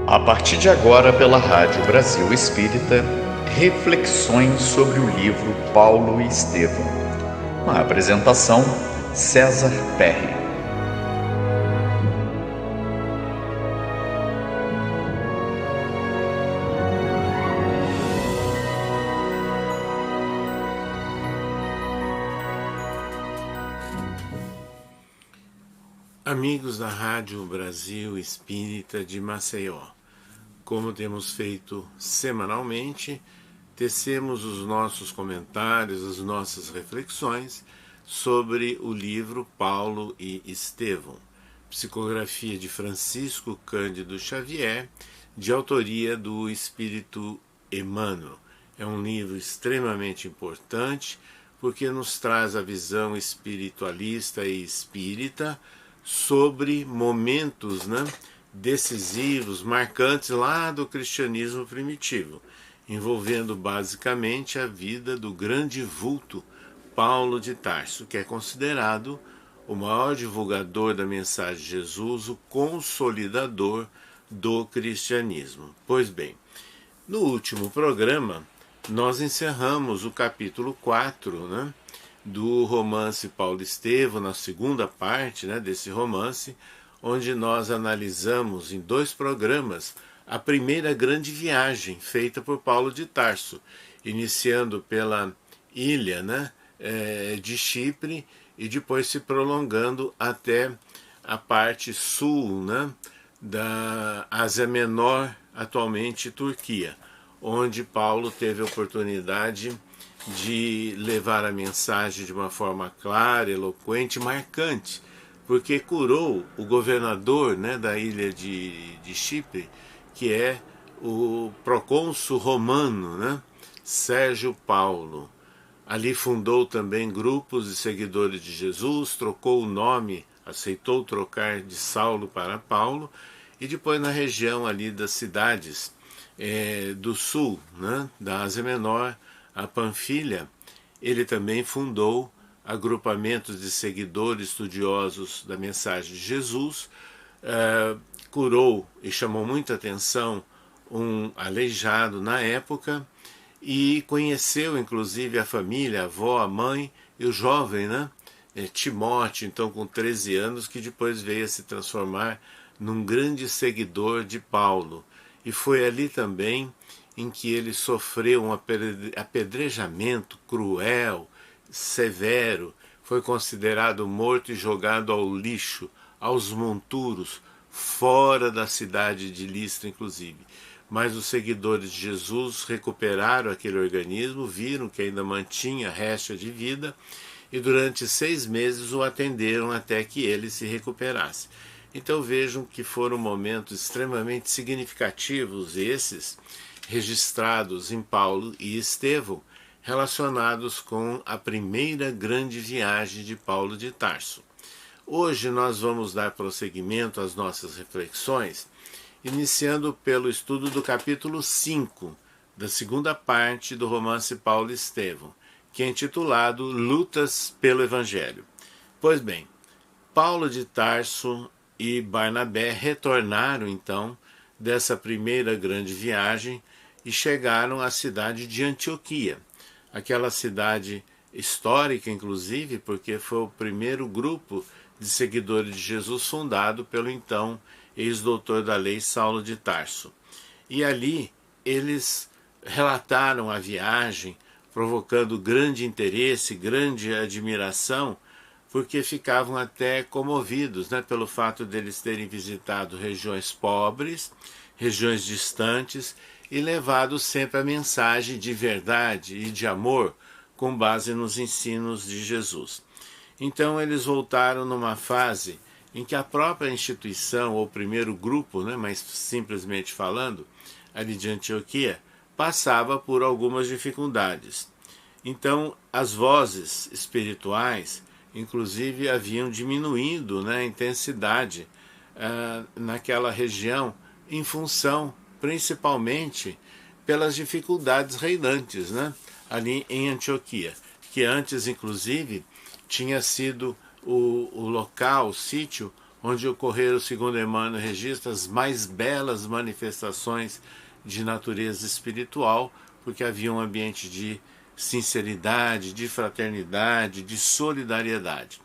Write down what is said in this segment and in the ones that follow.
A partir de agora, pela Rádio Brasil Espírita, reflexões sobre o livro Paulo e Estevão. Uma apresentação, César Perry. Amigos da Rádio Brasil Espírita de Maceió, como temos feito semanalmente, tecemos os nossos comentários, as nossas reflexões sobre o livro Paulo e Estevão, psicografia de Francisco Cândido Xavier, de autoria do Espírito Emmanuel. É um livro extremamente importante porque nos traz a visão espiritualista e espírita sobre momentos decisivos, marcantes lá do cristianismo primitivo, envolvendo basicamente a vida do grande vulto Paulo de Tarso, que é considerado o maior divulgador da mensagem de Jesus, o consolidador do cristianismo. Pois bem, no último programa, nós encerramos o capítulo 4, do romance Paulo e Estevão, na segunda parte desse romance, onde nós analisamos em 2 programas a primeira grande viagem feita por Paulo de Tarso, iniciando pela ilha de Chipre e depois se prolongando até a parte sul da Ásia Menor, atualmente Turquia, onde Paulo teve a oportunidade de levar a mensagem de uma forma clara, eloquente, marcante, porque curou o governador da ilha de Chipre, que é o procônsul romano, Sérgio Paulo. Ali fundou também grupos de seguidores de Jesus, trocou o nome, aceitou trocar de Saulo para Paulo, e depois na região ali das cidades do sul, da Ásia Menor, a Panfilha, ele também fundou agrupamentos de seguidores estudiosos da mensagem de Jesus, curou e chamou muita atenção um aleijado na época e conheceu inclusive a família, a avó, a mãe e o jovem, Timóteo, então com 13 anos, que depois veio a se transformar num grande seguidor de Paulo. E foi ali também em que ele sofreu um apedrejamento cruel, severo, foi considerado morto e jogado ao lixo, aos monturos, fora da cidade de Listra, inclusive. Mas os seguidores de Jesus recuperaram aquele organismo, viram que ainda mantinha resto de vida e durante 6 meses o atenderam até que ele se recuperasse. Então vejam que foram momentos extremamente significativos esses, registrados em Paulo e Estevão, relacionados com a primeira grande viagem de Paulo de Tarso. Hoje nós vamos dar prosseguimento às nossas reflexões, iniciando pelo estudo do capítulo 5, da segunda parte do romance Paulo e Estevão, que é intitulado Lutas pelo Evangelho. Pois bem, Paulo de Tarso e Barnabé retornaram então dessa primeira grande viagem e chegaram à cidade de Antioquia, aquela cidade histórica inclusive, porque foi o primeiro grupo de seguidores de Jesus fundado pelo então ex-doutor da lei Saulo de Tarso. E ali eles relataram a viagem, provocando grande interesse, grande admiração, porque ficavam até comovidos pelo fato deles terem visitado regiões pobres, regiões distantes, e levado sempre a mensagem de verdade e de amor com base nos ensinos de Jesus. Então eles voltaram numa fase em que a própria instituição, ou primeiro grupo, mais simplesmente falando, ali de Antioquia, passava por algumas dificuldades. Então as vozes espirituais, inclusive, haviam diminuído a intensidade naquela região, em função principalmente pelas dificuldades reinantes ali em Antioquia, que antes inclusive tinha sido o local, o sítio onde ocorreram, segundo Emmanuel registra, as mais belas manifestações de natureza espiritual, porque havia um ambiente de sinceridade, de fraternidade, de solidariedade.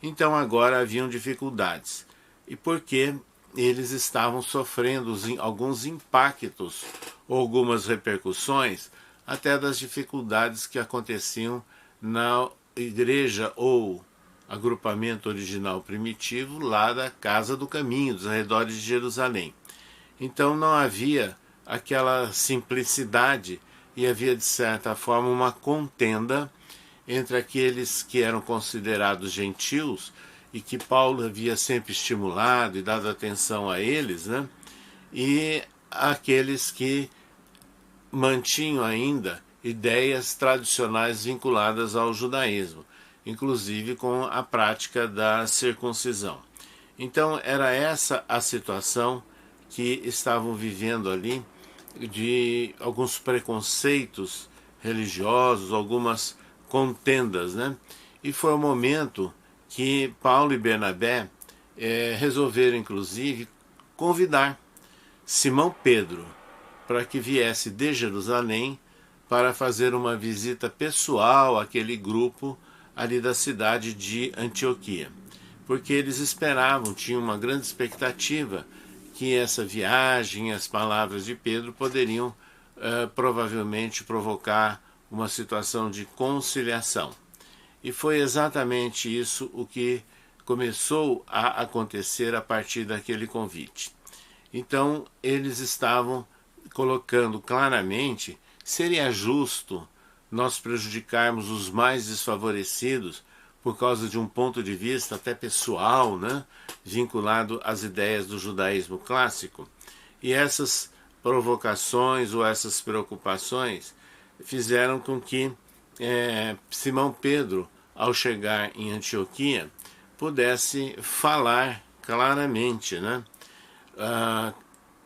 Então agora haviam dificuldades. E porque eles estavam sofrendo alguns impactos ou algumas repercussões até das dificuldades que aconteciam na igreja ou agrupamento original primitivo lá da Casa do Caminho, dos arredores de Jerusalém. Então não havia aquela simplicidade e havia, de certa forma, uma contenda entre aqueles que eram considerados gentios e que Paulo havia sempre estimulado e dado atenção a eles, né? E aqueles que mantinham ainda ideias tradicionais vinculadas ao judaísmo, inclusive com a prática da circuncisão. Então era essa a situação que estavam vivendo ali, de alguns preconceitos religiosos, algumas contendas, né? E foi o momento que Paulo e Bernabé resolveram, inclusive, convidar Simão Pedro para que viesse de Jerusalém para fazer uma visita pessoal àquele grupo ali da cidade de Antioquia, porque eles esperavam, tinham uma grande expectativa que essa viagem, as palavras de Pedro poderiam provavelmente provocar uma situação de conciliação. E foi exatamente isso o que começou a acontecer a partir daquele convite. Então eles estavam colocando claramente: seria justo nós prejudicarmos os mais desfavorecidos por causa de um ponto de vista até pessoal, né, vinculado às ideias do judaísmo clássico? E essas provocações ou essas preocupações fizeram com que Simão Pedro, ao chegar em Antioquia, pudesse falar claramente, né?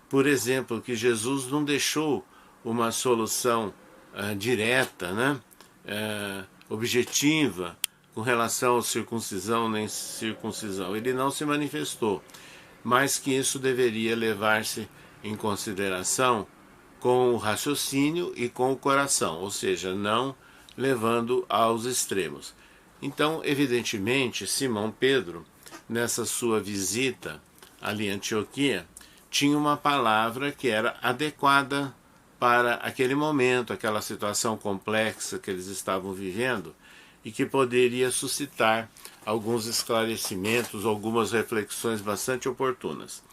Por exemplo, que Jesus não deixou uma solução direta, né? Objetiva, com relação à circuncisão nem circuncisão. Ele não se manifestou, mas que isso deveria levar-se em consideração com o raciocínio e com o coração, ou seja, não levando aos extremos. Então, evidentemente, Simão Pedro, nessa sua visita ali em Antioquia, tinha uma palavra que era adequada para aquele momento, aquela situação complexa que eles estavam vivendo, e que poderia suscitar alguns esclarecimentos, algumas reflexões bastante oportunas.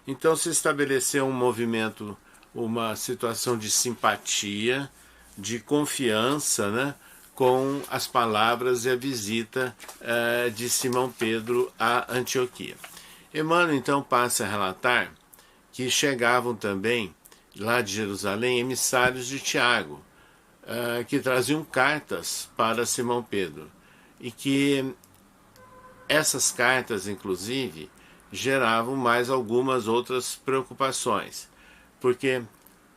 Então se estabeleceu um movimento, uma situação de simpatia, de confiança, né, com as palavras e a visita de Simão Pedro a Antioquia. Emmanuel então passa a relatar que chegavam também lá de Jerusalém emissários de Tiago, que traziam cartas para Simão Pedro, e que essas cartas, inclusive, geravam mais algumas outras preocupações, porque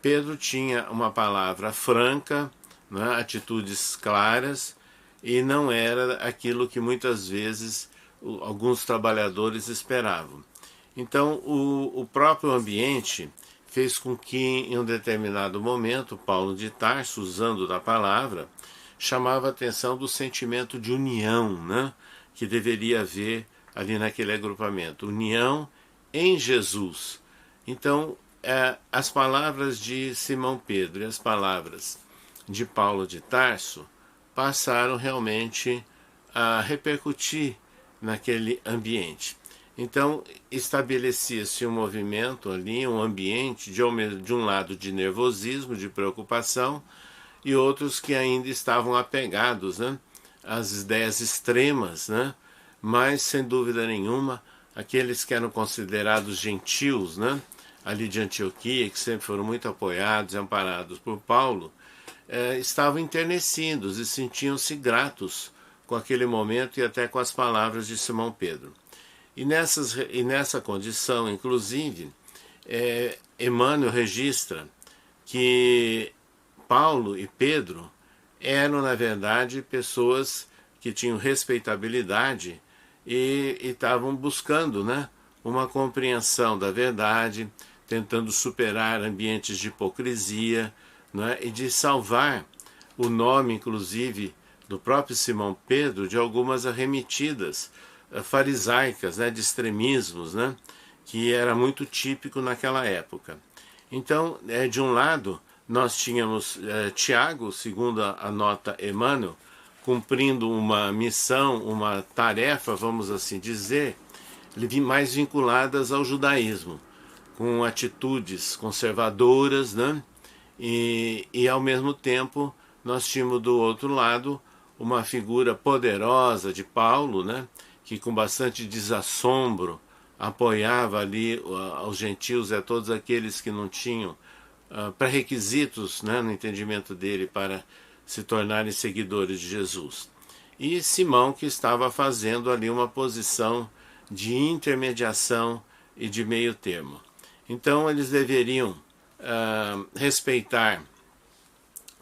Pedro tinha uma palavra franca, né, atitudes claras, e não era aquilo que muitas vezes alguns trabalhadores esperavam. Então o próprio ambiente fez com que, em um determinado momento, Paulo de Tarso, usando da palavra, chamava a atenção do sentimento de união, né, que deveria haver ali naquele agrupamento. União em Jesus. Então, as palavras de Simão Pedro e as palavras de Paulo de Tarso passaram realmente a repercutir naquele ambiente. Então estabelecia-se um movimento ali, um ambiente de um lado de nervosismo, de preocupação, e outros que ainda estavam apegados, né, às ideias extremas, né, mas sem dúvida nenhuma aqueles que eram considerados gentios, né, ali de Antioquia, que sempre foram muito apoiados e amparados por Paulo, estavam enternecidos e sentiam-se gratos com aquele momento e até com as palavras de Simão Pedro. E nessa condição, inclusive, Emmanuel registra que Paulo e Pedro eram, na verdade, pessoas que tinham respeitabilidade e estavam buscando, né, uma compreensão da verdade, tentando superar ambientes de hipocrisia, né, e de salvar o nome, inclusive, do próprio Simão Pedro, de algumas arremetidas farisaicas, né, de extremismos, né, que era muito típico naquela época. Então, de um lado, nós tínhamos Tiago, segundo a nota Emmanuel, cumprindo uma missão, uma tarefa, vamos assim dizer, mais vinculadas ao judaísmo, com atitudes conservadoras, né? E ao mesmo tempo nós tínhamos do outro lado uma figura poderosa de Paulo, né? Que com bastante desassombro apoiava ali aos gentios e a todos aqueles que não tinham pré-requisitos, né, no entendimento dele, para se tornarem seguidores de Jesus. E Simão, que estava fazendo ali uma posição de intermediação e de meio termo. Então eles deveriam respeitar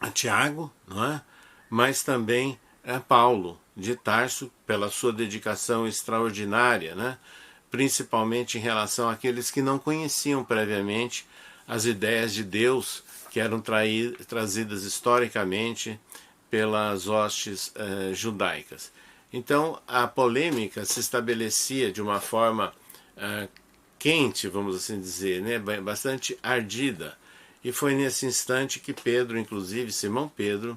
a Tiago, não é? Mas também a Paulo de Tarso, pela sua dedicação extraordinária, né? Principalmente em relação àqueles que não conheciam previamente as ideias de Deus que eram trazidas historicamente pelas hostes judaicas. Então a polêmica se estabelecia de uma forma quente, vamos assim dizer, né? Bastante ardida. E foi nesse instante que Pedro, inclusive Simão Pedro,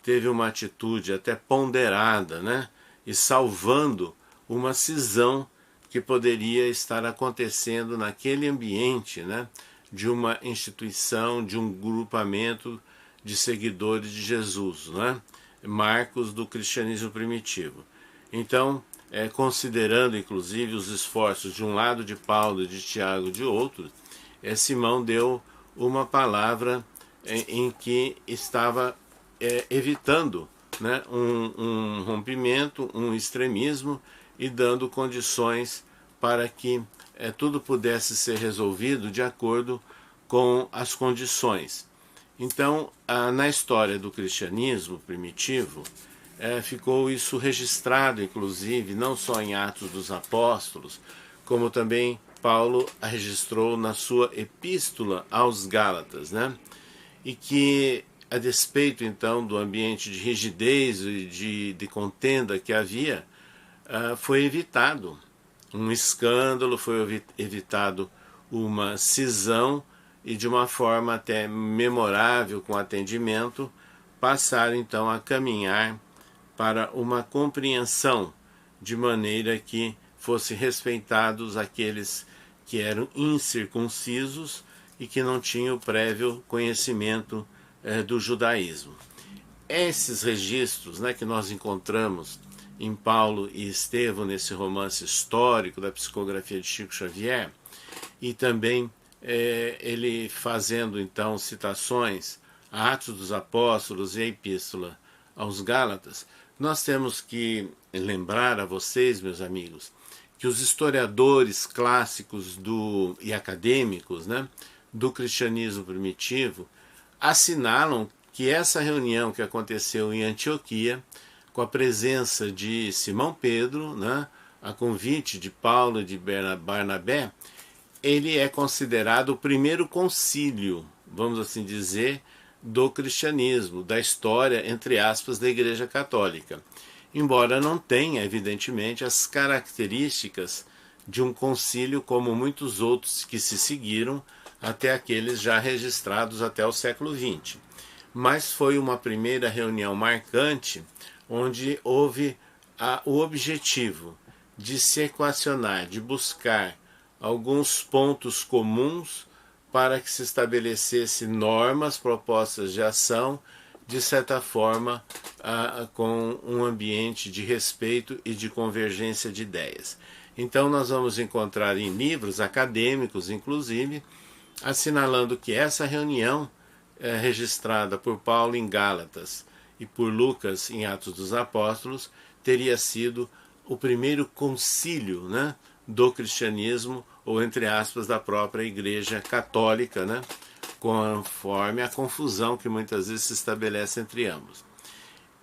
teve uma atitude até ponderada, né? E salvando uma cisão que poderia estar acontecendo naquele ambiente, né? De uma instituição, de um grupamento de seguidores de Jesus, né? Marcos do cristianismo primitivo. Então, considerando inclusive os esforços de um lado de Paulo e de Tiago de outro, Simão deu uma palavra em que estava evitando, né, um rompimento, um extremismo e dando condições para que tudo pudesse ser resolvido de acordo com as condições. Então, na história do cristianismo primitivo, ficou isso registrado, inclusive, não só em Atos dos Apóstolos, como também Paulo registrou na sua epístola aos Gálatas, né? E que, a despeito, então, do ambiente de rigidez e de contenda que havia, foi evitado um escândalo, foi evitado uma cisão e, de uma forma até memorável, com atendimento, passaram então a caminhar para uma compreensão, de maneira que fossem respeitados aqueles que eram incircuncisos e que não tinham prévio conhecimento do judaísmo. Esses registros, né, que nós encontramos em Paulo e Estevão, nesse romance histórico da psicografia de Chico Xavier, e também ele fazendo então citações a Atos dos Apóstolos e a Epístola aos Gálatas, nós temos que lembrar a vocês, meus amigos, que os historiadores clássicos e acadêmicos, né, do cristianismo primitivo assinalam que essa reunião que aconteceu em Antioquia, com a presença de Simão Pedro, né, a convite de Paulo e de Barnabé, ele é considerado o primeiro concílio, vamos assim dizer, do cristianismo, da história, entre aspas, da Igreja Católica. Embora não tenha, evidentemente, as características de um concílio como muitos outros que se seguiram, até aqueles já registrados até o século XX. Mas foi uma primeira reunião marcante, onde houve o objetivo de se equacionar, de buscar alguns pontos comuns para que se estabelecesse normas, propostas de ação, de certa forma, com um ambiente de respeito e de convergência de ideias. Então nós vamos encontrar em livros acadêmicos, inclusive, assinalando que essa reunião registrada por Paulo em Gálatas e por Lucas em Atos dos Apóstolos teria sido o primeiro concílio, né, do cristianismo, ou entre aspas, da própria Igreja Católica, né, conforme a confusão que muitas vezes se estabelece entre ambos.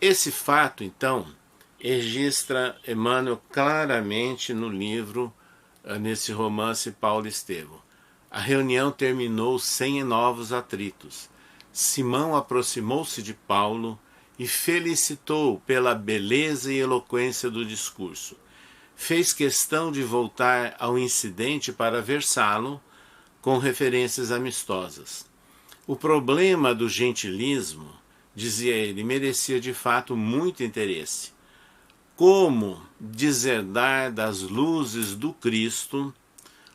Esse fato, então, registra Emmanuel claramente no livro nesse romance Paulo e Estevão. A reunião terminou sem novos atritos. Simão aproximou-se de Paulo e felicitou pela beleza e eloquência do discurso. Fez questão de voltar ao incidente para versá-lo com referências amistosas. O problema do gentilismo, dizia ele, merecia de fato muito interesse. Como deserdar das luzes do Cristo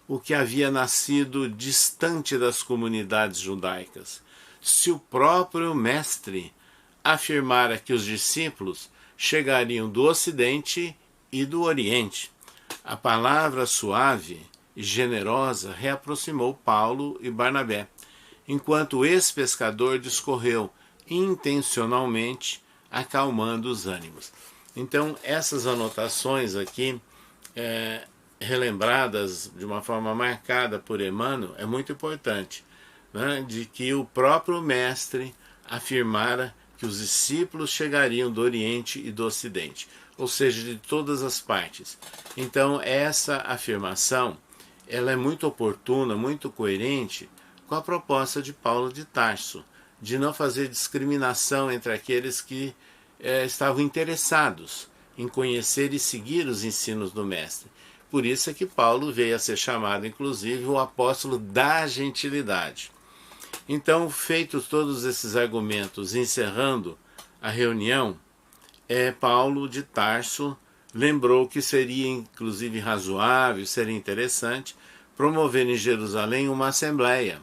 o que havia nascido distante das comunidades judaicas, se o próprio Mestre afirmara que os discípulos chegariam do Ocidente e do Oriente? A palavra suave e generosa reaproximou Paulo e Barnabé, enquanto o ex-pescador discorreu intencionalmente, acalmando os ânimos. Então, essas anotações aqui, relembradas de uma forma marcada por Emmanuel, é muito importante, né? De que o próprio Mestre afirmara que os discípulos chegariam do Oriente e do Ocidente, ou seja, de todas as partes. Então, essa afirmação ela é muito oportuna, muito coerente com a proposta de Paulo de Tarso, de não fazer discriminação entre aqueles que estavam interessados em conhecer e seguir os ensinos do Mestre. Por isso é que Paulo veio a ser chamado, inclusive, o apóstolo da gentilidade. Então, feitos todos esses argumentos, encerrando a reunião, Paulo de Tarso lembrou que seria, inclusive, razoável, seria interessante, promover em Jerusalém uma assembleia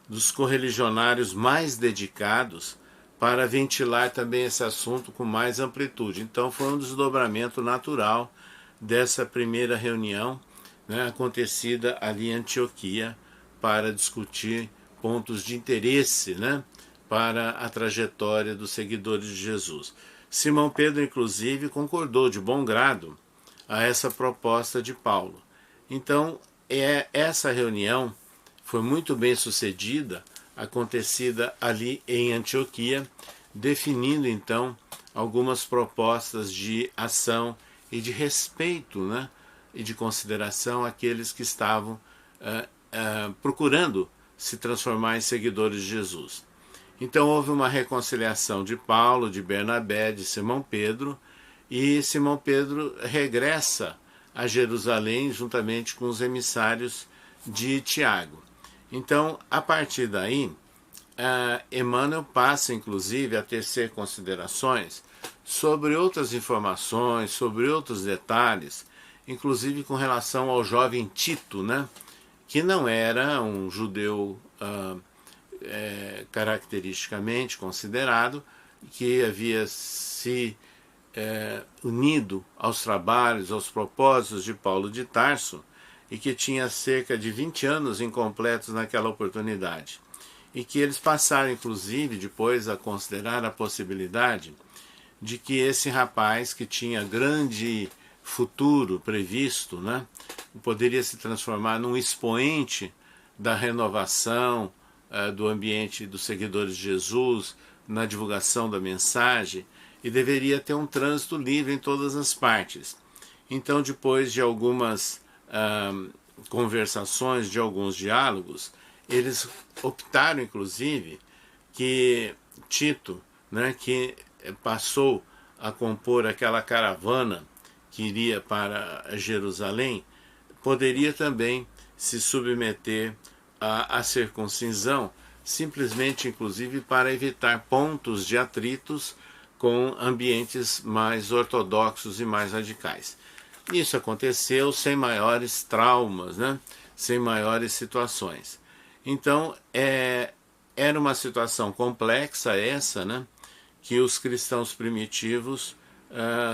dos correligionários mais dedicados para ventilar também esse assunto com mais amplitude. Então, foi um desdobramento natural dessa primeira reunião, né, acontecida ali em Antioquia, para discutir pontos de interesse, né, para a trajetória dos seguidores de Jesus. Simão Pedro, inclusive, concordou de bom grado a essa proposta de Paulo. Então, essa reunião foi muito bem sucedida, acontecida ali em Antioquia, definindo então algumas propostas de ação e de respeito, né, e de consideração àqueles que estavam procurando se transformar em seguidores de Jesus. Então houve uma reconciliação de Paulo, de Bernabé, de Simão Pedro, e Simão Pedro regressa a Jerusalém juntamente com os emissários de Tiago. Então, a partir daí, Emmanuel passa inclusive a tecer considerações sobre outras informações, sobre outros detalhes, inclusive com relação ao jovem Tito, né, que não era um judeu caracteristicamente considerado, que havia se unido aos trabalhos, aos propósitos de Paulo de Tarso, e que tinha cerca de 20 anos incompletos naquela oportunidade. E que eles passaram, inclusive, depois a considerar a possibilidade de que esse rapaz, que tinha grande futuro previsto, né, poderia se transformar num expoente da renovação do ambiente dos seguidores de Jesus, na divulgação da mensagem, e deveria ter um trânsito livre em todas as partes. Então, depois de algumas conversações, de alguns diálogos, eles optaram, inclusive, que Tito, né, que passou a compor aquela caravana que iria para Jerusalém, poderia também se submeter à circuncisão, simplesmente, inclusive, para evitar pontos de atritos com ambientes mais ortodoxos e mais radicais. Isso aconteceu sem maiores traumas, né? Sem maiores situações. Então, era uma situação complexa essa, né? Que os cristãos primitivos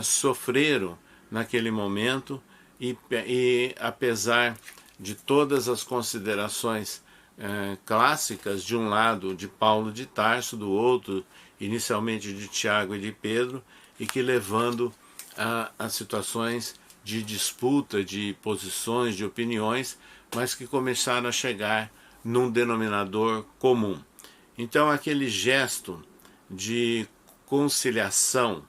sofreram naquele momento, e apesar de todas as considerações clássicas, de um lado de Paulo de Tarso, do outro inicialmente de Tiago e de Pedro, e que levando a situações de disputa, de posições, de opiniões, mas que começaram a chegar num denominador comum. Então, aquele gesto de conciliação,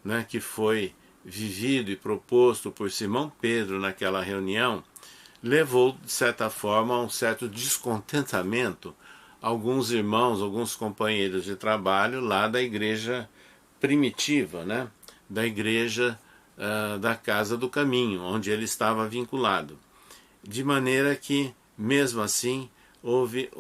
né, que foi vivido e proposto por Simão Pedro naquela reunião, levou, de certa forma, a um certo descontentamento alguns irmãos, alguns companheiros de trabalho lá da igreja primitiva, né? Da igreja da Casa do Caminho, onde ele estava vinculado. De maneira que, mesmo assim, houve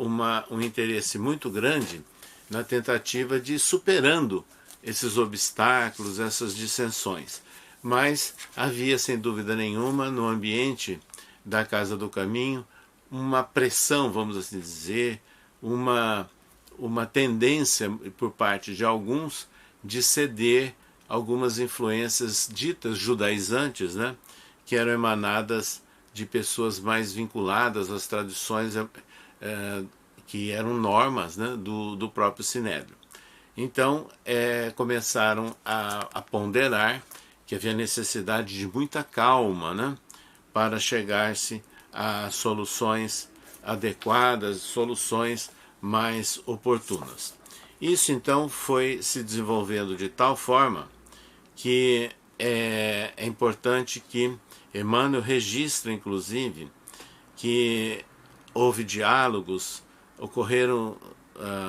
um interesse muito grande na tentativa de ir superando esses obstáculos, essas dissensões. Mas havia, sem dúvida nenhuma, no ambiente da Casa do Caminho, uma pressão, vamos assim dizer, uma tendência por parte de alguns de ceder algumas influências ditas judaizantes, né, que eram emanadas de pessoas mais vinculadas às tradições que eram normas, né, do próprio Sinédrio. Então começaram a ponderar que havia necessidade de muita calma, né, para chegar-se a soluções adequadas, soluções mais oportunas. Isso então foi se desenvolvendo de tal forma que é importante que Emmanuel registra, inclusive, que houve diálogos, ocorreram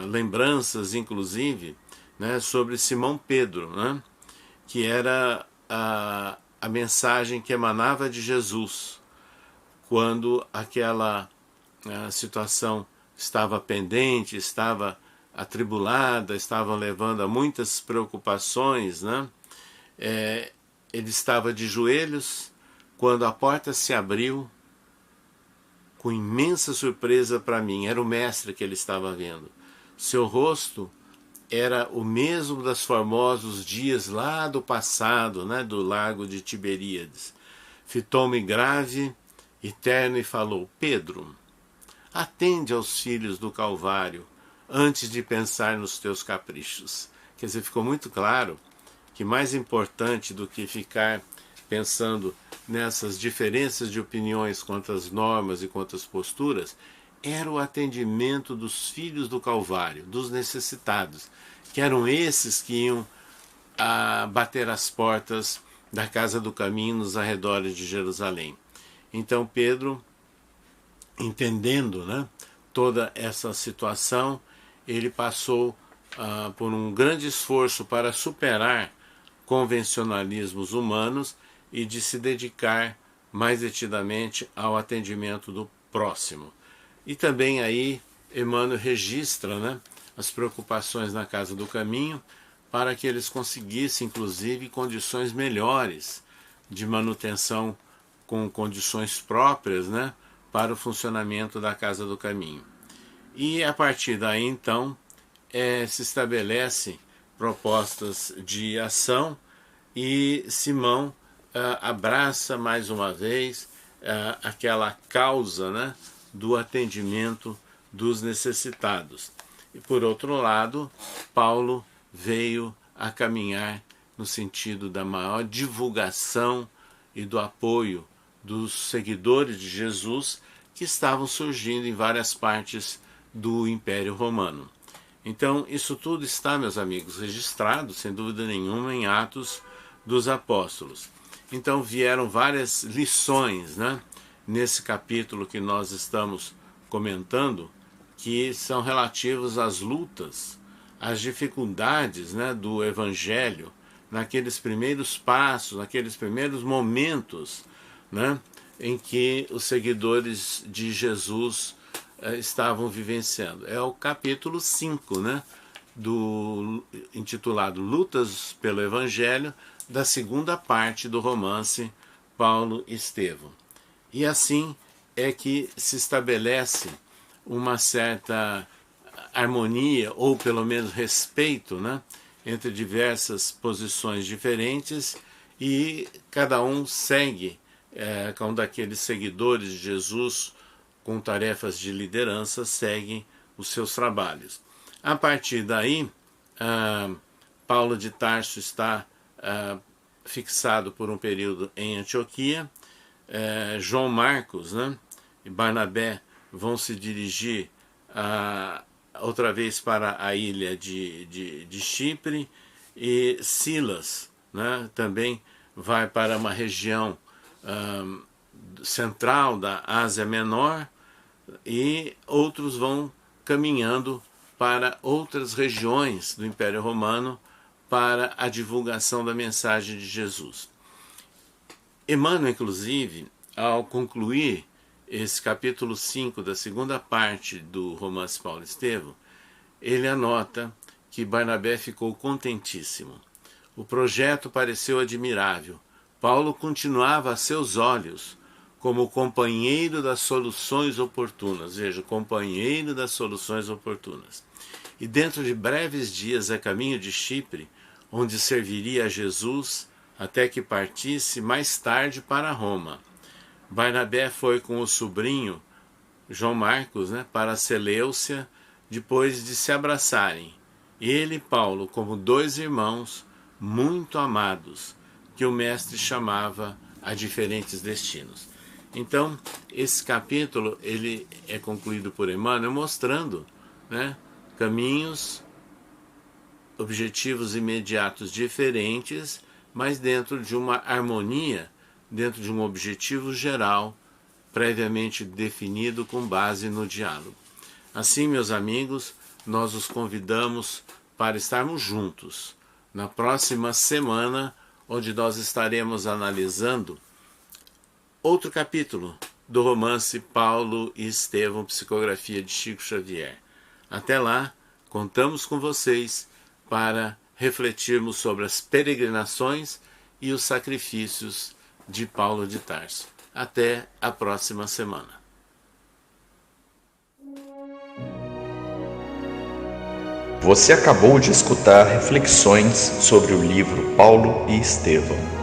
lembranças, inclusive, né, sobre Simão Pedro, né, que era a mensagem que emanava de Jesus, quando aquela situação estava pendente, estava atribulada, estava levando a muitas preocupações, né? Ele estava de joelhos quando a porta se abriu, com imensa surpresa para mim. Era o mestre que ele estava vendo. Seu rosto era o mesmo dos formosos dias lá do passado, né, do lago de Tiberíades. Fitou-me grave e terno e falou: Pedro, atende aos filhos do Calvário antes de pensar nos teus caprichos. Quer dizer, ficou muito claro que mais importante do que ficar pensando nessas diferenças de opiniões quanto às normas e quanto às posturas, era o atendimento dos filhos do Calvário, dos necessitados, que eram esses que iam bater as portas da Casa do Caminho nos arredores de Jerusalém. Então Pedro, entendendo, né, toda essa situação, ele passou por um grande esforço para superar convencionalismos humanos e de se dedicar mais detidamente ao atendimento do próximo. E também aí Emmanuel registra, né, as preocupações na Casa do Caminho para que eles conseguissem, inclusive, condições melhores de manutenção com condições próprias, né, para o funcionamento da Casa do Caminho. E a partir daí, então, se estabelece propostas de ação e Simão abraça mais uma vez aquela causa, né, do atendimento dos necessitados. E por outro lado, Paulo veio a caminhar no sentido da maior divulgação e do apoio dos seguidores de Jesus que estavam surgindo em várias partes do Império Romano. Então, isso tudo está, meus amigos, registrado, sem dúvida nenhuma, em Atos dos Apóstolos. Então, vieram várias lições, né, nesse capítulo que nós estamos comentando, que são relativos às lutas, às dificuldades, né, do Evangelho, naqueles primeiros passos, naqueles primeiros momentos, né, em que os seguidores de Jesus estavam vivenciando. É o capítulo 5, né, intitulado Lutas pelo Evangelho, da segunda parte do romance Paulo e Estevão. E assim é que se estabelece uma certa harmonia, ou pelo menos respeito, né, entre diversas posições diferentes, e cada um segue, cada um daqueles seguidores de Jesus com tarefas de liderança, seguem os seus trabalhos. A partir daí, Paulo de Tarso está fixado por um período em Antioquia, João Marcos, né, e Barnabé vão se dirigir outra vez para a ilha de Chipre, e Silas, né, também vai para uma região central da Ásia Menor, e outros vão caminhando para outras regiões do Império Romano para a divulgação da mensagem de Jesus. Emmanuel, inclusive, ao concluir esse capítulo 5 da segunda parte do romance Paulo e Estevão, ele anota que Barnabé ficou contentíssimo. O projeto pareceu admirável. Paulo continuava a seus olhos como companheiro das soluções oportunas. Veja, companheiro das soluções oportunas. E dentro de breves dias a caminho de Chipre, onde serviria a Jesus até que partisse mais tarde para Roma. Barnabé foi com o sobrinho João Marcos, para Seleucia, depois de se abraçarem. Ele e Paulo como dois irmãos muito amados, que o mestre chamava a diferentes destinos. Então, esse capítulo ele é concluído por Emmanuel mostrando, caminhos, objetivos imediatos diferentes, mas dentro de uma harmonia, dentro de um objetivo geral, previamente definido com base no diálogo. Assim, meus amigos, nós os convidamos para estarmos juntos na próxima semana, onde nós estaremos analisando outro capítulo do romance Paulo e Estevão, psicografia de Chico Xavier. Até lá, contamos com vocês para refletirmos sobre as peregrinações e os sacrifícios de Paulo de Tarso. Até a próxima semana. Você acabou de escutar reflexões sobre o livro Paulo e Estevão.